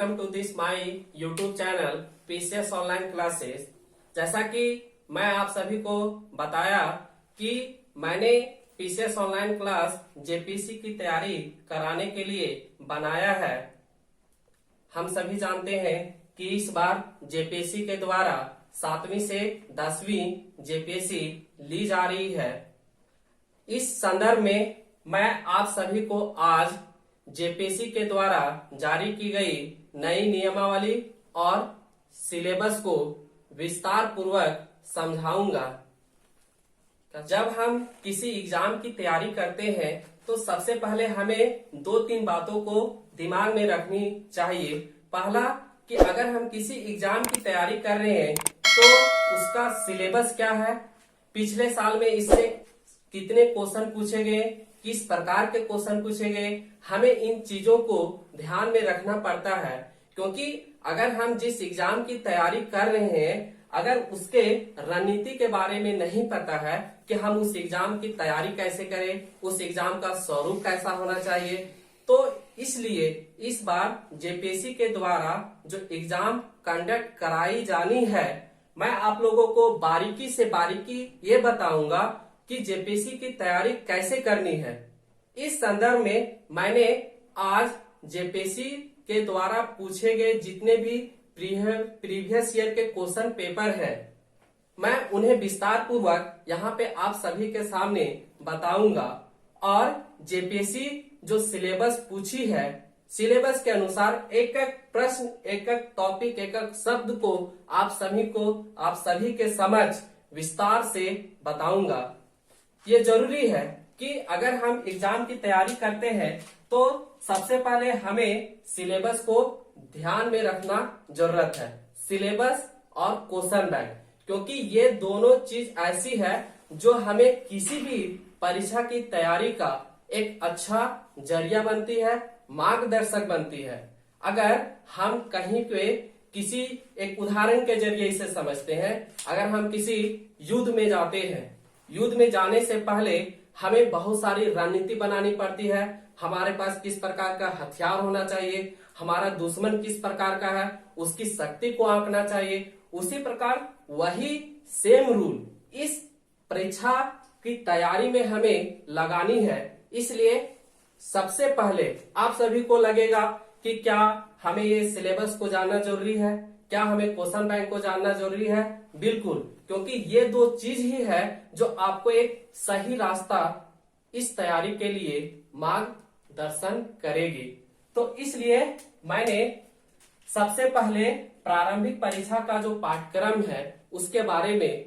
Welcome to this my YouTube channel PCS online classes. जैसा कि मैं आप सभी को बताया कि मैंने पीसीएस ऑनलाइन क्लास जेपीसी की तैयारी कराने के लिए बनाया है। हम सभी जानते हैं कि इस बार जेपीसी के द्वारा 7वीं से 10वीं जेपीसी ली जा रही है। इस संदर्भ में मैं आप सभी को आज जेपीसी के द्वारा जारी की गई नई नियमावली और सिलेबस को विस्तार पूर्वक समझाऊंगा। जब हम किसी एग्जाम की तैयारी करते हैं तो सबसे पहले हमें 2-3 बातों को दिमाग में रखनी चाहिए। पहला कि अगर हम किसी एग्जाम की तैयारी कर रहे हैं तो उसका सिलेबस क्या है, पिछले साल में इससे कितने क्वेश्चन पूछे गए, किस प्रकार के क्वेश्चन पूछे गए, हमें इन चीजों को ध्यान में रखना पड़ता है। क्योंकि अगर हम जिस एग्जाम की तैयारी कर रहे हैं अगर उसके रणनीति के बारे में नहीं पता है कि हम उस एग्जाम की तैयारी कैसे करें, उस एग्जाम का स्वरूप कैसा होना चाहिए, तो इसलिए इस बार जेपीसी के द्वारा जो एग्जाम कंडक्ट कराई जानी है, मैं आप लोगों को बारीकी से बारीकी ये बताऊंगा कि जेपीसी की तैयारी कैसे करनी है। इस संदर्भ में मैंने आज जेपीसी के द्वारा पूछे गए जितने भी प्रीवियस ईयर के क्वेश्चन पेपर है, मैं उन्हें विस्तार पूर्वक यहाँ पे आप सभी के सामने बताऊंगा। और जेपीसी जो सिलेबस पूछी है, सिलेबस के अनुसार एक एक प्रश्न, एक एक टॉपिक, एक एक शब्द को आप सभी के समक्ष विस्तार से बताऊंगा। ये जरूरी है कि अगर हम एग्जाम की तैयारी करते हैं तो सबसे पहले हमें सिलेबस को ध्यान में रखना जरूरत है, सिलेबस और क्वेश्चन बैंक, क्योंकि ये दोनों चीज ऐसी है जो हमें किसी भी परीक्षा की तैयारी का एक अच्छा जरिया बनती है, मार्गदर्शक बनती है। अगर हम कहीं पे किसी एक उदाहरण के जरिए इसे समझते हैं, अगर हम किसी युद्ध में जाते हैं, युद्ध में जाने से पहले हमें बहुत सारी रणनीति बनानी पड़ती है। हमारे पास किस प्रकार का हथियार होना चाहिए, हमारा दुश्मन किस प्रकार का है, उसकी शक्ति को आंकना चाहिए। उसी प्रकार वही सेम रूल इस परीक्षा की तैयारी में हमें लगानी है। इसलिए सबसे पहले आप सभी को लगेगा कि क्या हमें ये सिलेबस को जानना जरूरी है, क्या हमें क्वेश्चन बैंक को जानना जरूरी है। बिल्कुल, क्योंकि ये दो चीज ही है जो आपको एक सही रास्ता इस तैयारी के लिए मार्गदर्शन करेगी। तो इसलिए मैंने सबसे पहले प्रारंभिक परीक्षा का जो पाठ्यक्रम है उसके बारे में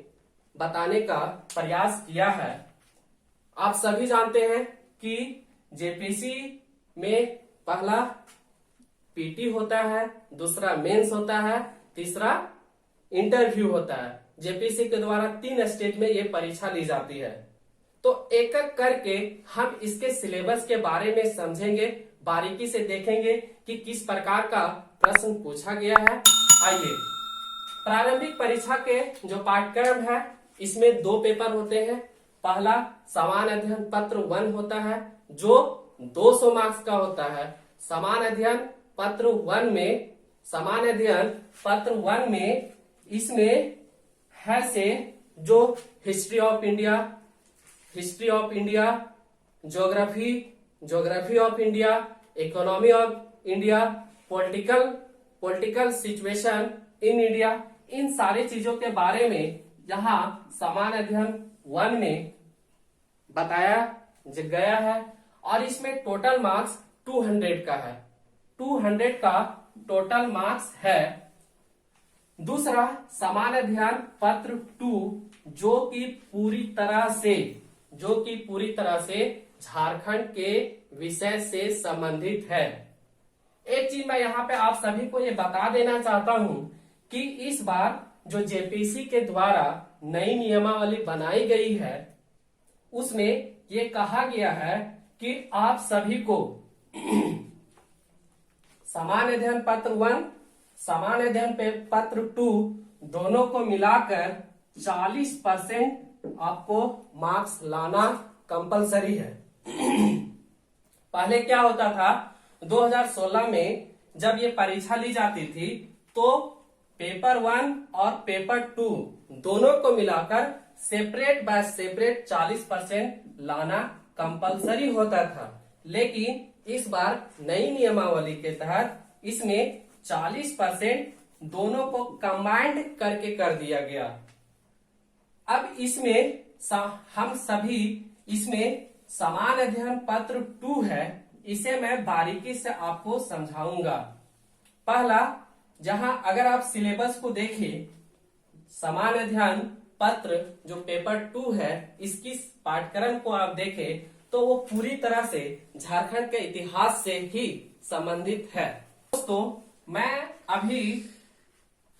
बताने का प्रयास किया है। आप सभी जानते हैं कि जेपीसी में पहला पीटी होता है, दूसरा मेंस होता है, तीसरा इंटरव्यू होता है। जेपीसी के द्वारा 3 स्टेज में ये परीक्षा ली जाती है। तो एक एक करके हम इसके सिलेबस के बारे में समझेंगे, बारीकी से देखेंगे कि किस प्रकार का प्रश्न पूछा गया है। आइए, प्रारंभिक परीक्षा के जो पाठ्यक्रम है इसमें 2 पेपर होते हैं। पहला सामान्य अध्ययन पत्र 1 होता है जो 200 मार्क्स का होता है। सामान्य अध्ययन पत्र 1 में इसमें है से जो history of India, geography of India, economy of India, political situation in India, इन सारी चीजों के बारे में यहाँ सामान्य अध्ययन 1 में बताया गया है। और इसमें टोटल मार्क्स 200 का है, 200 का टोटल मार्क्स है। दूसरा सामान्य अध्ययन पत्र 2 जो कि पूरी तरह से झारखंड के विषय से संबंधित है। एक चीज मैं यहाँ पे आप सभी को ये बता देना चाहता हूँ कि इस बार जो जेपीसी के द्वारा नई नियमावली बनाई गई है उसमें ये कहा गया है कि आप सभी को सामान्य अध्ययन पत्र 1, सामान्य अध्ययन पत्र 2 दोनों को मिलाकर 40% आपको मार्क्स लाना कंपलसरी है। पहले क्या होता था, 2016 में जब ये परीक्षा ली जाती थी तो पेपर 1 और पेपर 2 दोनों को मिलाकर सेपरेट बाय सेपरेट 40% लाना कंपलसरी होता था। लेकिन इस बार नई नियमावली के तहत इसमें 40% दोनों को कंबाइंड करके कर दिया गया। अब इसमें हम सभी इसमें समान अध्ययन पत्र 2 है, इसे मैं बारीकी से आपको समझाऊंगा। पहला, जहां अगर आप सिलेबस को देखें, समान अध्ययन पत्र जो पेपर 2 है, इसकी पाठ्यक्रम को आप देखें तो वो पूरी तरह से झारखंड के इतिहास से ही संबंधित है। दोस्तों, मैं अभी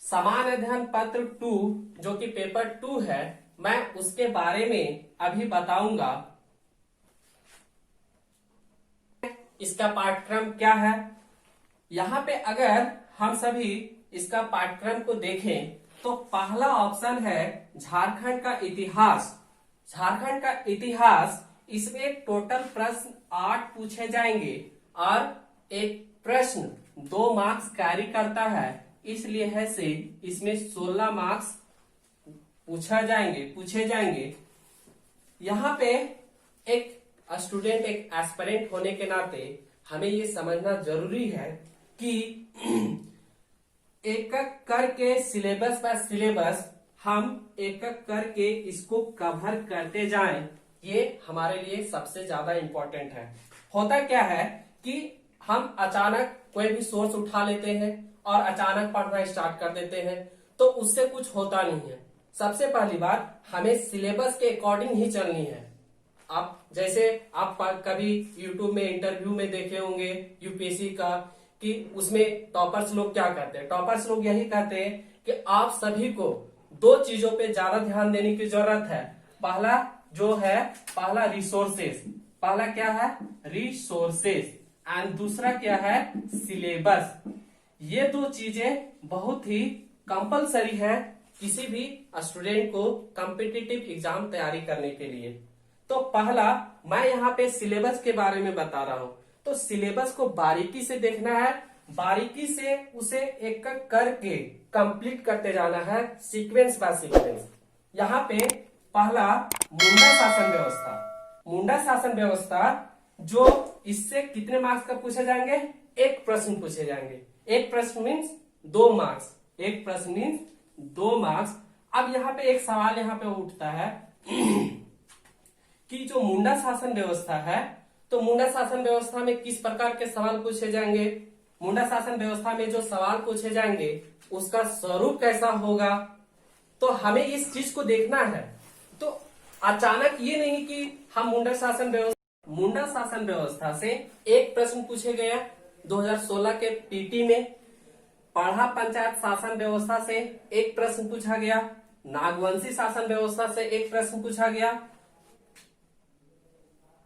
समान अध्ययन पत्र 2 जो कि पेपर 2 है, मैं उसके बारे में अभी बताऊंगा। इसका पाठ्यक्रम क्या है, यहाँ पे अगर हम सभी इसका पाठ्यक्रम को देखें तो पहला ऑप्शन है झारखंड का इतिहास। झारखंड का इतिहास, इसमें टोटल प्रश्न 8 पूछे जाएंगे और एक प्रश्न 2 मार्क्स कैरी करता है, इसलिए है से इसमें 16 मार्क्स पूछे जाएंगे। यहाँ पे एक स्टूडेंट, एक एस्पिरेंट होने के नाते हमें ये समझना जरूरी है कि एक एक करके सिलेबस बाय सिलेबस हम एक एक करके इसको कवर करते जाएं, ये हमारे लिए सबसे ज्यादा इम्पोर्टेंट है। होता क्या है कि हम अचानक कोई भी सोर्स उठा लेते हैं और अचानक पढ़ना स्टार्ट कर देते हैं, तो उससे कुछ होता नहीं है। सबसे पहली बात, हमें सिलेबस के अकॉर्डिंग ही चलनी है। आप जैसे आप कभी YouTube में इंटरव्यू में देखे होंगे यूपीएससी का, कि उसमें टॉपर्स लोग क्या करते हैं, टॉपर्स लोग यही कहते हैं कि आप सभी को 2 चीजों पे ज्यादा ध्यान देने की जरूरत है। पहला रिसोर्सेस, पहला क्या है, रिसोर्सेस, एंड दूसरा क्या है, सिलेबस। ये 2 चीजें बहुत ही कंपलसरी है किसी भी स्टूडेंट को कॉम्पिटिटिव एग्जाम तैयारी करने के लिए। तो पहला, मैं यहाँ पे सिलेबस के बारे में बता रहा हूँ, तो सिलेबस को बारीकी से देखना है, बारीकी से उसे एक एक करके कंप्लीट करते जाना है, सीक्वेंस बाय सीक्वेंस। यहाँ पे पहला, मुंडा शासन व्यवस्था। मुंडा शासन व्यवस्था, जो इससे कितने मार्क्स का पूछे जाएंगे, 1 प्रश्न पूछे जाएंगे। 1 प्रश्न मीन्स 2 मार्क्स, 1 प्रश्न मीन्स 2 मार्क्स। अब यहाँ पे एक सवाल यहाँ पे उठता है कि जो मुंडा शासन व्यवस्था है, तो मुंडा शासन व्यवस्था में किस प्रकार के सवाल पूछे जाएंगे, मुंडा शासन व्यवस्था में जो सवाल पूछे जाएंगे उसका स्वरूप कैसा होगा, तो हमें इस चीज को देखना है। तो अचानक ये नहीं कि हम मुंडा शासन व्यवस्था से 1 प्रश्न पूछे गया 2016 के पीटी में, पढ़ा पंचायत शासन व्यवस्था से 1 प्रश्न पूछा गया, नागवंशी शासन व्यवस्था से 1 प्रश्न पूछा गया,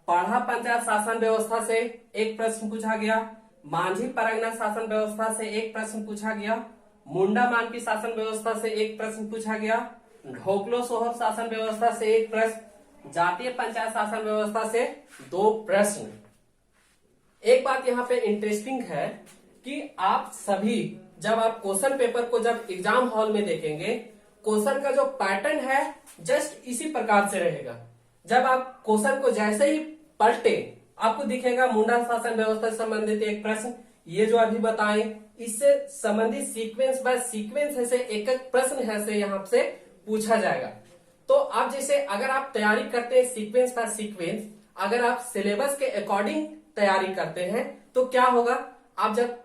पढ़ा पंचायत शासन व्यवस्था से 1 प्रश्न पूछा गया, मांझी परगना शासन व्यवस्था से 1 प्रश्न पूछा गया, मुंडा मानकी शासन व्यवस्था से 1 प्रश्न पूछा गया, ढोकलो सोहर शासन व्यवस्था से 1 प्रश्न, जातीय पंचायत शासन व्यवस्था से 2 प्रश्न। एक बात यहाँ पे इंटरेस्टिंग है कि आप सभी जब आप क्वेश्चन पेपर को जब एग्जाम हॉल में देखेंगे, क्वेश्चन का जो पैटर्न है जस्ट इसी प्रकार से रहेगा। जब आप क्वेश्चन को जैसे ही पलटे, आपको दिखेगा मुंडा शासन व्यवस्था से संबंधित 1 प्रश्न, ये जो अभी बताएं, इससे संबंधित सीक्वेंस बाय सीक्वेंस है से एक एक प्रश्न है से यहाँ से पूछा जाएगा। तो आप जैसे अगर आप तैयारी करते हैं सीक्वेंस बाय सीक्वेंस, अगर आप सिलेबस के अकॉर्डिंग तैयारी करते हैं तो क्या होगा, आप जब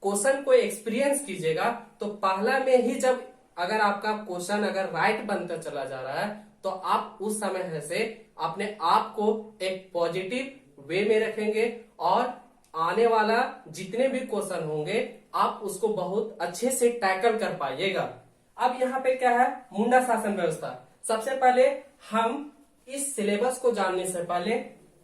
क्वेश्चन को एक्सपीरियंस कीजिएगा तो पहला में ही जब अगर आपका क्वेश्चन अगर राइट बनता चला जा रहा है तो आप उस समय से अपने आप को एक पॉजिटिव वे में रखेंगे और आने वाला जितने भी क्वेश्चन होंगे आप उसको बहुत अच्छे से टैकल कर पाइएगा। अब यहाँ पे क्या है, मुंडा शासन व्यवस्था। सबसे पहले हम इस सिलेबस को जानने से पहले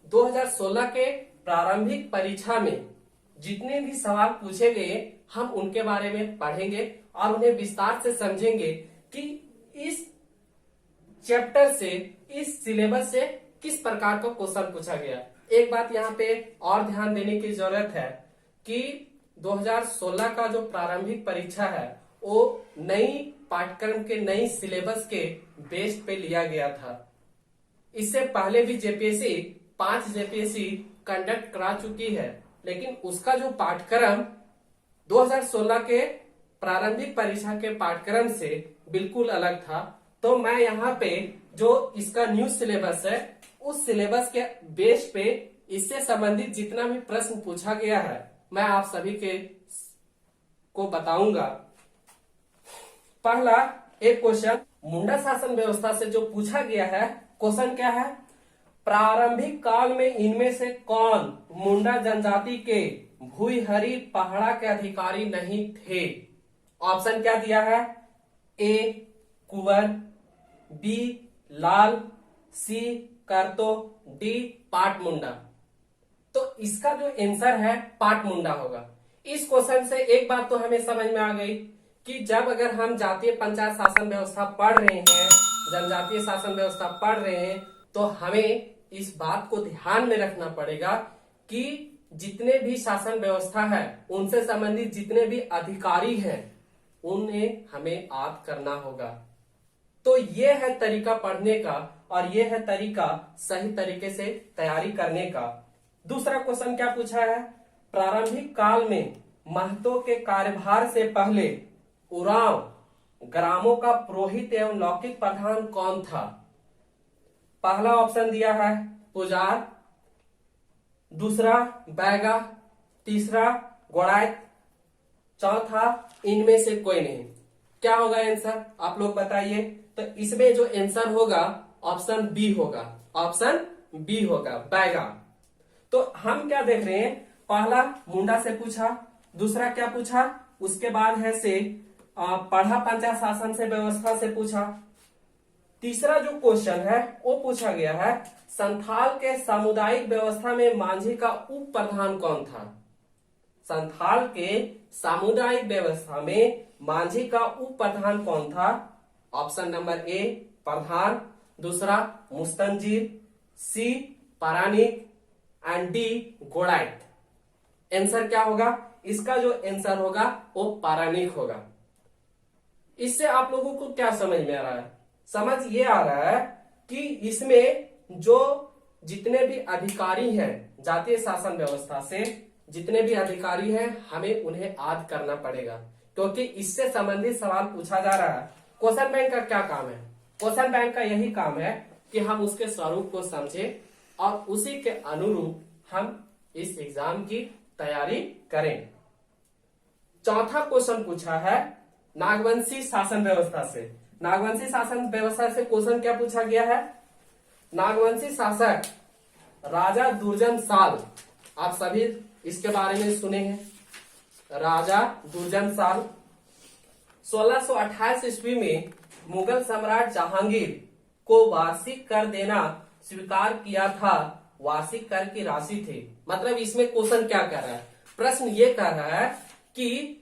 2016 के प्रारंभिक परीक्षा में जितने भी सवाल पूछे गए हम उनके बारे में पढ़ेंगे और उन्हें विस्तार से समझेंगे कि इस चैप्टर से, इस सिलेबस से किस प्रकार का क्वेश्चन पूछा गया। एक बात यहाँ पे और ध्यान देने की जरूरत है कि 2016 का जो प्रारंभिक परीक्षा है वो नई पाठ्यक्रम के नई सिलेबस के बेस पे लिया गया था। इससे पहले भी जेपीएससी 5 जेपीएससी कंडक्ट करा चुकी है, लेकिन उसका जो पाठ्यक्रम 2016 के प्रारंभिक परीक्षा के पाठ्यक्रम से बिल्कुल अलग था। तो मैं यहाँ पे जो इसका न्यू सिलेबस है उस सिलेबस के बेस पे इससे संबंधित जितना भी प्रश्न पूछा गया है मैं आप सभी के को बताऊंगा। पहला एक क्वेश्चन मुंडा शासन व्यवस्था से जो पूछा गया है, क्वेश्चन क्या है, प्रारंभिक काल में इनमें से कौन मुंडा जनजाति के भूईहरी पहाड़ा के अधिकारी नहीं थे? ऑप्शन क्या दिया है, ए कुंवर, बी लाल, सी करतो, डी पाट मुंडा। तो इसका जो आंसर है पाट मुंडा होगा। इस क्वेश्चन से एक बात तो हमें समझ में आ गई कि जब अगर हम जातीय पंचायत शासन व्यवस्था पढ़ रहे हैं, जनजातीय शासन व्यवस्था पढ़ रहे हैं, तो हमें इस बात को ध्यान में रखना पड़ेगा कि जितने भी शासन व्यवस्था है उनसे संबंधित जितने भी अधिकारी हैं उन्हें हमें याद करना होगा। तो ये है तरीका पढ़ने का और ये है तरीका सही तरीके से तैयारी करने का। दूसरा क्वेश्चन क्या पूछा है, प्रारंभिक काल में महतो के कार्यभार से पहले उरांव ग्रामों का पुरोहित एवं लौकिक प्रधान कौन था? पहला ऑप्शन दिया है पुजार, दूसरा बैगा, तीसरा गोड़ायत, चौथा इनमें से कोई नहीं। क्या होगा आंसर, आप लोग बताइए। तो इसमें जो आंसर होगा ऑप्शन बी होगा, ऑप्शन बी होगा बैगा। तो हम क्या देख रहे हैं, पहला मुंडा से पूछा, दूसरा क्या पूछा, उसके बाद है से पढ़ा पंचायत शासन से व्यवस्था से पूछा, तीसरा जो क्वेश्चन है वो पूछा गया है संथाल के सामुदायिक व्यवस्था में मांझी का उप प्रधान कौन था? संथाल के सामुदायिक व्यवस्था में मांझी का उप प्रधान कौन था? ऑप्शन नंबर ए प्रधान, दूसरा मुस्तंजीर, सी परानिक एंड डी गोड़ायत। आंसर क्या होगा, इसका जो आंसर होगा वो परानिक होगा। इससे आप लोगों को क्या समझ में आ रहा है, समझ ये आ रहा है कि इसमें जो जितने भी अधिकारी हैं जातीय शासन व्यवस्था से जितने भी अधिकारी हैं हमें उन्हें याद करना पड़ेगा, क्योंकि इससे संबंधित सवाल पूछा जा रहा है। क्वेश्चन बैंक का क्या काम है, क्वेश्चन बैंक का यही काम है कि हम उसके स्वरूप को समझें और उसी के अनुरूप हम इस एग्जाम की तैयारी करें। चौथा क्वेश्चन पूछा है नागवंशी शासन व्यवस्था से। नागवंशी शासन व्यवस्था से क्वेश्चन क्या पूछा गया है, नागवंशी शासक राजा दुर्जन साल, आप सभी इसके बारे में सुने हैं, राजा दुर्जन साल 1628 ईस्वी में मुगल सम्राट जहांगीर को वार्षिक कर देना स्वीकार किया था। वार्षिक कर की राशि थी, मतलब इसमें क्वेश्चन क्या कर रहा है, प्रश्न ये कर रहा है कि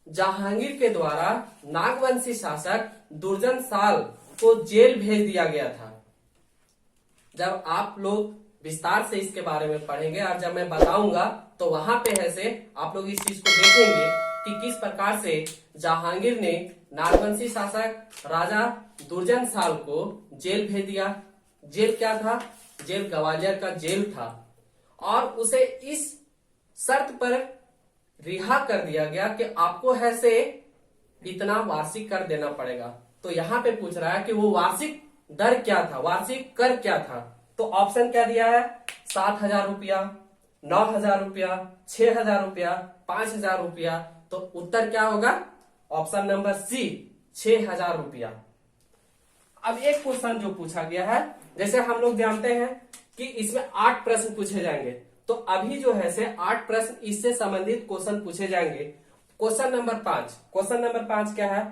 जहांगीर के द्वारा नागवंशी शासक दुर्जन साल को जेल भेज दिया गया था। जब आप लोग विस्तार से इसके बारे में पढ़ेंगे और जब मैं बताऊंगा तो वहां पे है से आप लोग इस चीज को देखेंगे कि किस प्रकार से जहांगीर ने नागवंशी शासक राजा दुर्जन साल को जेल भेज दिया। जेल क्या था, जेल ग्वालियर का जेल था और उसे इस शर्त पर रिहा कर दिया गया कि आपको है से इतना वार्षिक कर देना पड़ेगा। तो यहाँ पे पूछ रहा है कि वो वार्षिक दर क्या था, वार्षिक कर क्या था। तो ऑप्शन क्या दिया है, 7,000 रुपया, 9,000 रुपया, 6,000 रुपया, 5,000 रुपया। तो उत्तर क्या होगा, ऑप्शन नंबर सी 6,000 रुपया। अब एक क्वेश्चन जो पूछा गया है, जैसे हम लोग जानते हैं कि इसमें 8 प्रश्न पूछे जाएंगे, तो अभी जो है से 8 प्रश्न इससे संबंधित क्वेश्चन पूछे जाएंगे। क्वेश्चन नंबर 5, क्वेश्चन नंबर 5 क्या है,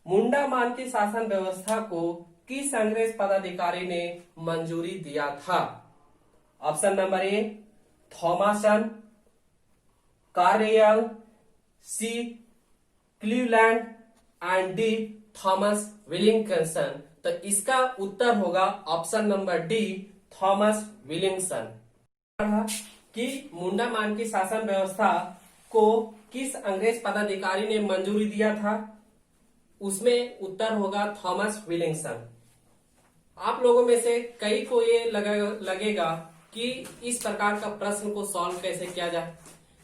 मुंडा मान की शासन व्यवस्था को किस अंग्रेज पदाधिकारी ने मंजूरी दिया था? ऑप्शन नंबर ए थॉमसन, कार्रियल, C Cleveland and D Thomas Wilkinson. तो इसका उत्तर होगा option number D Thomas Wilkinson. कि मुंडा मान की शासन व्यवस्था को किस अंग्रेज पदाधिकारी ने मंजूरी दिया था? उसमें उत्तर होगा थॉमस विलिंगसन। आप लोगों में से कई को ये लगेगा कि इस प्रकार का प्रश्न को सॉल्व कैसे किया जाए।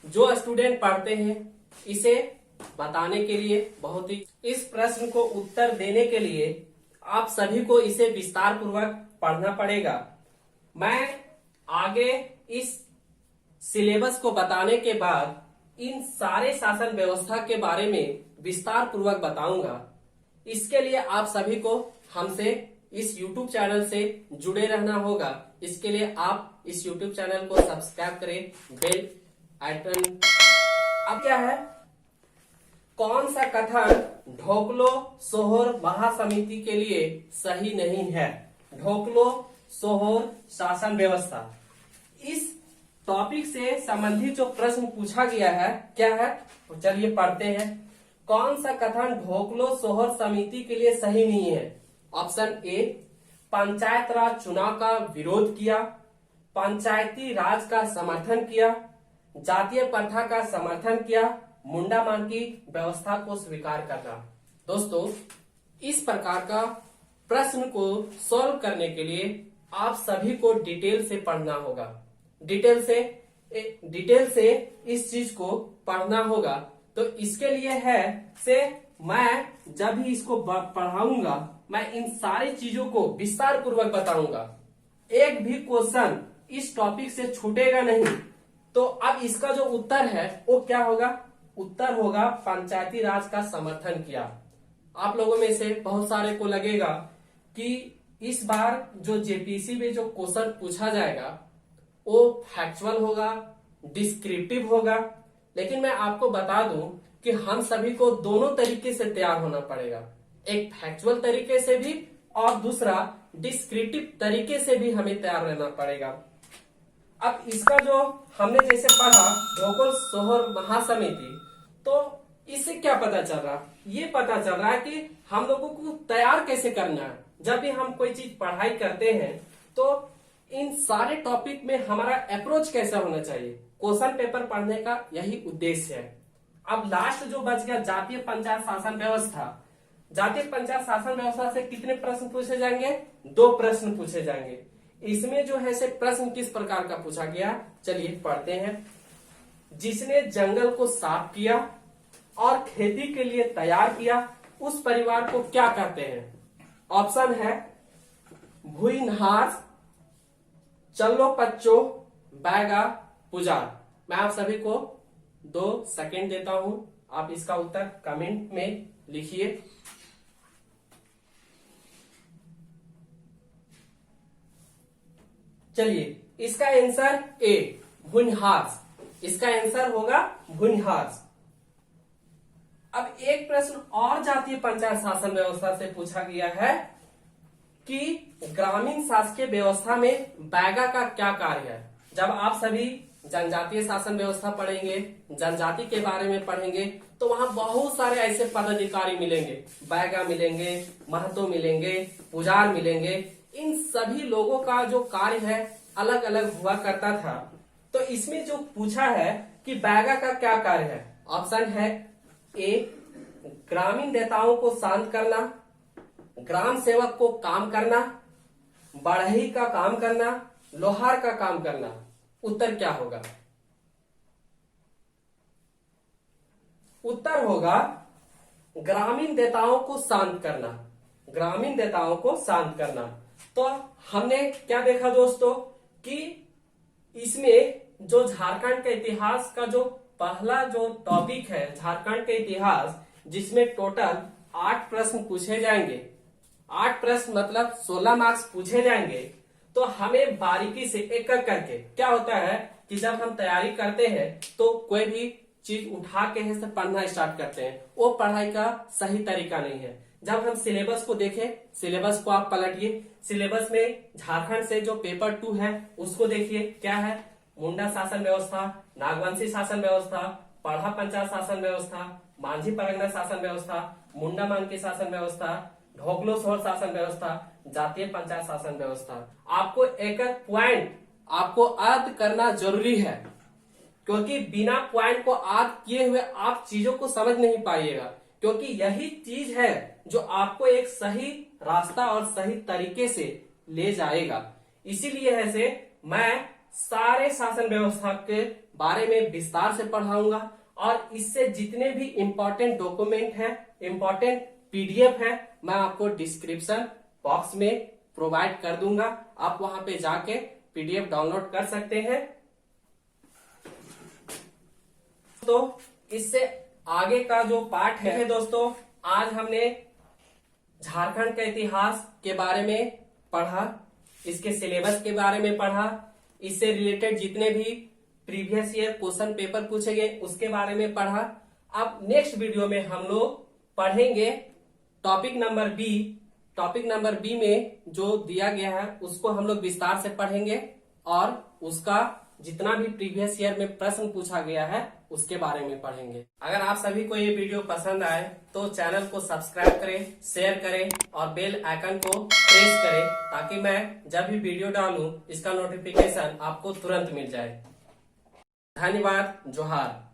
जो स्टूडेंट पढ़ते हैं इसे बताने के लिए बहुत ही, इस प्रश्न को उत्तर देने के लिए आप सभी को इसे विस्तार पूर्वक पढ़ना पड़ेगा। मैं आगे इस सिलेबस को बताने के बाद इन सारे शासन व्यवस्था के बारे में विस्तार पूर्वक बताऊंगा। इसके लिए आप सभी को हमसे इस YouTube चैनल से जुड़े रहना होगा। इसके लिए आप इस YouTube चैनल को सब्सक्राइब करें, बेल आइकन। अब क्या है, कौन सा कथन ढोकलो सोहर महासमिति के लिए सही नहीं है? ढोकलो सोहर शासन व्यवस्था, इस टॉपिक से संबंधित जो प्रश्न पूछा गया है क्या है, तो चलिए पढ़ते हैं। कौन सा कथन ढोकलो सोहर समिति के लिए सही नहीं है? ऑप्शन ए, पंचायत राज चुनाव का विरोध किया, पंचायती राज का समर्थन किया, जातीय प्रथा का समर्थन किया, मुंडा मांगी व्यवस्था को स्वीकार करना। दोस्तों, इस प्रकार का प्रश्न को सॉल्व करने के लिए आप सभी को डिटेल से पढ़ना होगा। डिटेल से इस चीज को पढ़ना होगा। तो इसके लिए है से मैं जब भी इसको पढ़ाऊंगा मैं इन सारी चीजों को विस्तार पूर्वक बताऊंगा। एक भी क्वेश्चन इस टॉपिक से छूटेगा नहीं। तो अब इसका जो उत्तर है वो क्या होगा? उत्तर होगा पंचायती राज का समर्थन किया। आप लोगों में से बहुत सारे को लगेगा कि इस बार जो जेपीसी में जो क्वेश्चन पूछा जाएगा वो फैक्चुअल होगा, डिस्क्रिप्टिव होगा, लेकिन मैं आपको बता दूं कि हम सभी को दोनों तरीके से तैयार होना पड़ेगा। एक फैक्चुअल तरीके से भी और दूसरा डिस्क्रिप्टिव तरीके से भी हमें तैयार रहना पड़ेगा। अब इसका जो हमने जैसे पढ़ा ढोकलो सोहर महासमिति, तो इससे क्या पता चल रहा? ये पता चल रहा है कि हम लोगों को तैयार कैसे करना है। जब भी हम कोई चीज पढ़ाई करते हैं तो इन सारे टॉपिक में हमारा अप्रोच कैसा होना चाहिए। क्वेश्चन पेपर पढ़ने का यही उद्देश्य है। अब लास्ट जो बच गया जातीय पंचायत शासन व्यवस्था। जातीय पंचायत शासन व्यवस्था से कितने प्रश्न पूछे जाएंगे? 2 प्रश्न पूछे जाएंगे। इसमें जो है से प्रश्न किस प्रकार का पूछा गया, चलिए पढ़ते हैं। जिसने जंगल को साफ किया और खेती के लिए तैयार किया उस परिवार को क्या कहते हैं? ऑप्शन है भुइंहार, चलो पच्चो, बैगा, पुजार। मैं आप सभी को 2 सेकेंड देता हूं, आप इसका उत्तर कमेंट में लिखिए। चलिए, इसका आंसर ए भुइंहार, इसका आंसर होगा भुइंहार। अब एक प्रश्न और जातीय पंचायत शासन व्यवस्था से पूछा गया है कि ग्रामीण शासकीय व्यवस्था में बैगा का क्या कार्य है। जब आप सभी जनजातीय शासन व्यवस्था पढ़ेंगे, जनजाति के बारे में पढ़ेंगे, तो वहां बहुत सारे ऐसे पदाधिकारी मिलेंगे। बैगा मिलेंगे, महतो मिलेंगे, पुजार मिलेंगे। इन सभी लोगों का जो कार्य है अलग अलग हुआ करता था। तो इसमें जो पूछा है कि बैगा का क्या कार्य है, ऑप्शन है ए ग्रामीण नेताओं को शांत करना, ग्राम सेवक को काम करना, बढ़ई का काम करना, लोहार का काम करना। उत्तर क्या होगा? उत्तर होगा ग्रामीण नेताओं को शांत करना, ग्रामीण नेताओं को शांत करना। तो हमने क्या देखा दोस्तों कि इसमें जो झारखंड के इतिहास का जो पहला जो टॉपिक है झारखंड के इतिहास, जिसमें टोटल 8 प्रश्न पूछे जाएंगे। 8 प्रश्न मतलब 16 मार्क्स पूछे जाएंगे। तो हमें बारीकी से एक एक करके, क्या होता है कि जब हम तैयारी करते हैं तो कोई भी चीज उठा के है से पढ़ना स्टार्ट करते हैं, वो पढ़ाई का सही तरीका नहीं है। जब हम सिलेबस को देखें, सिलेबस को आप पलटिए, सिलेबस में झारखंड से जो पेपर 2 है उसको देखिए, क्या है? मुंडा शासन व्यवस्था, नागवंशी शासन व्यवस्था, पढ़ा पंचायत शासन व्यवस्था, मांझी परगना शासन व्यवस्था, मुंडा मांगी शासन व्यवस्था, ढोकलो सोहर शासन व्यवस्था, जातीय पंचायत शासन व्यवस्था। आपको एक एक पॉइंट आपको याद करना जरूरी है, क्योंकि बिना पॉइंट को याद किए हुए आप चीजों को समझ नहीं पाइएगा, क्योंकि यही चीज है जो आपको एक सही रास्ता और सही तरीके से ले जाएगा। इसीलिए ऐसे मैं सारे शासन व्यवस्था के बारे में विस्तार से पढ़ाऊंगा और इससे जितने भी इंपॉर्टेंट डॉक्यूमेंट हैं, इंपॉर्टेंट पीडीएफ है, मैं आपको डिस्क्रिप्शन बॉक्स में प्रोवाइड कर दूंगा। आप वहां पे जाके पीडीएफ डाउनलोड कर सकते हैं। तो इससे आगे का जो पार्ट है दोस्तों, आज हमने झारखंड के इतिहास के बारे में पढ़ा, इसके सिलेबस के बारे में पढ़ा, इससे रिलेटेड जितने भी प्रीवियस ईयर क्वेश्चन पेपर पूछे गए उसके बारे में पढ़ा। अब नेक्स्ट वीडियो में हम लोग पढ़ेंगे topic number B. Topic number B में जो दिया गया है उसको हम लोग विस्तार से पढ़ेंगे और उसका जितना भी प्रीवियस ईयर में प्रश्न पूछा गया है उसके बारे में पढ़ेंगे। अगर आप सभी को ये वीडियो पसंद आए तो चैनल को सब्सक्राइब करें, शेयर करें और बेल आइकन को प्रेस करें, ताकि मैं जब भी वीडियो डालूं इसका नोटिफिकेशन आपको तुरंत मिल जाए। धन्यवाद। जोहार।